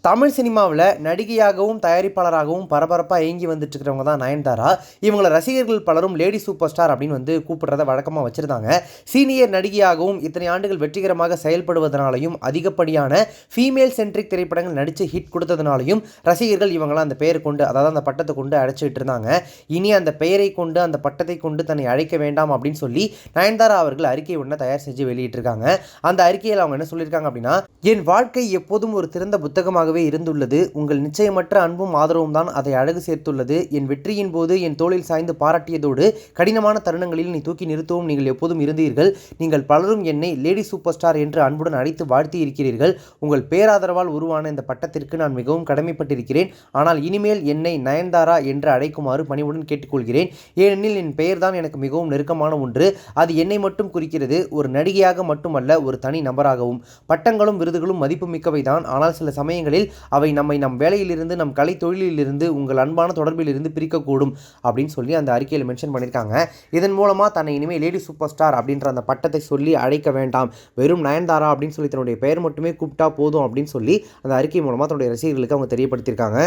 தமிழ் சினிமாவில் நடிகையாகவும் தயாரிப்பாளராகவும் பரபரப்பாக இயங்கி வந்துட்டு இருக்கிறவங்க தான் நயன்தாரா. இவங்களை ரசிகர்கள் பலரும் லேடி சூப்பர் ஸ்டார் அப்படின்னு கூப்பிடுறத வழக்கமாக வச்சுருந்தாங்க. சீனியர் நடிகையாகவும் இத்தனை ஆண்டுகள் வெற்றிகரமாக செயல்படுவதனாலையும் அதிகப்படியான ஃபீமேல் சென்ட்ரிக் திரைப்படங்கள் நடித்து ஹிட் கொடுத்ததுனாலையும் ரசிகர்கள் இவங்களாம் அந்த பெயரை கொண்டு, அதாவது அந்த பட்டத்தை கொண்டு அழைச்சிட்டு இருந்தாங்க. இனி அந்த பெயரை கொண்டு, அந்த பட்டத்தை கொண்டு தன்னை அழைக்க வேண்டாம் அப்படின்னு சொல்லி நயன்தாரா அவர்கள் அறிக்கை ஒன்று தயார் செஞ்சு வெளியிட்டிருக்காங்க. அந்த அறிக்கையில் அவங்க என்ன சொல்லியிருக்காங்க அப்படின்னா, என் வாழ்க்கை எப்போதும் ஒரு திறந்த புத்தகமாக இருந்துள்ளது. உங்கள் நிச்சயமற்ற அன்பும் ஆதரவும் தான் அதை அழகு சேர்த்துள்ளது. என் வெற்றியின் போது என் தோளில் சாய்ந்து பாராட்டியதோடு கடினமான தருணங்களில் நீ தூக்கி நிறுத்தவும் நீங்கள் எப்போதும் இருந்தீர்கள். நீங்கள் பலரும் என்னை லேடி சூப்பர் ஸ்டார் என்று அன்புடன் அழைத்து வாழ்த்தி இருக்கிறீர்கள். உங்கள் பேராதரவால் உருவான இந்த பட்டத்திற்கு நான் மிகவும் கடமைப்பட்டிருக்கிறேன். ஆனால் இனிமேல் என்னை நயன்தாரா என்று அழைக்குமாறு பணிவுடன் கேட்டுக்கொள்கிறேன். ஏனெனில் என் பெயர் தான் எனக்கு மிகவும் நெருக்கமான ஒன்று. அது என்னை மட்டும் குறிக்கிறது. ஒரு நடிகையாக மட்டுமல்ல, ஒரு தனி நபராகவும். பட்டங்களும் விருதுகளும் மதிப்புமிக்கவை தான். ஆனால் சில சமயங்களில் அவை நம்மை நம் வேலையிலிருந்து, நம் கலை தொழிலிலிருந்து, உங்கள் அன்பான தொடர்பிலிருந்து பிரிக்கக்கூடும் அப்படின்னு சொல்லி அந்த அறிக்கையில் மென்ஷன் பண்ணியிருக்காங்க. இதன் மூலமாக தன்னை இனிமேல் லேடி சூப்பர் ஸ்டார் அப்படின்ற அந்த பட்டத்தை சொல்லி அழைக்க வேண்டாம், வெறும் நயன்தாரா அப்படின்னு சொல்லி தன்னுடைய பெயர் மட்டுமே கூப்பிட்டா போதும் அப்படின்னு சொல்லி அந்த அறிக்கை மூலமாக தன்னுடைய ரசிகர்களுக்கு அவங்க தெரியப்படுத்தியிருக்காங்க.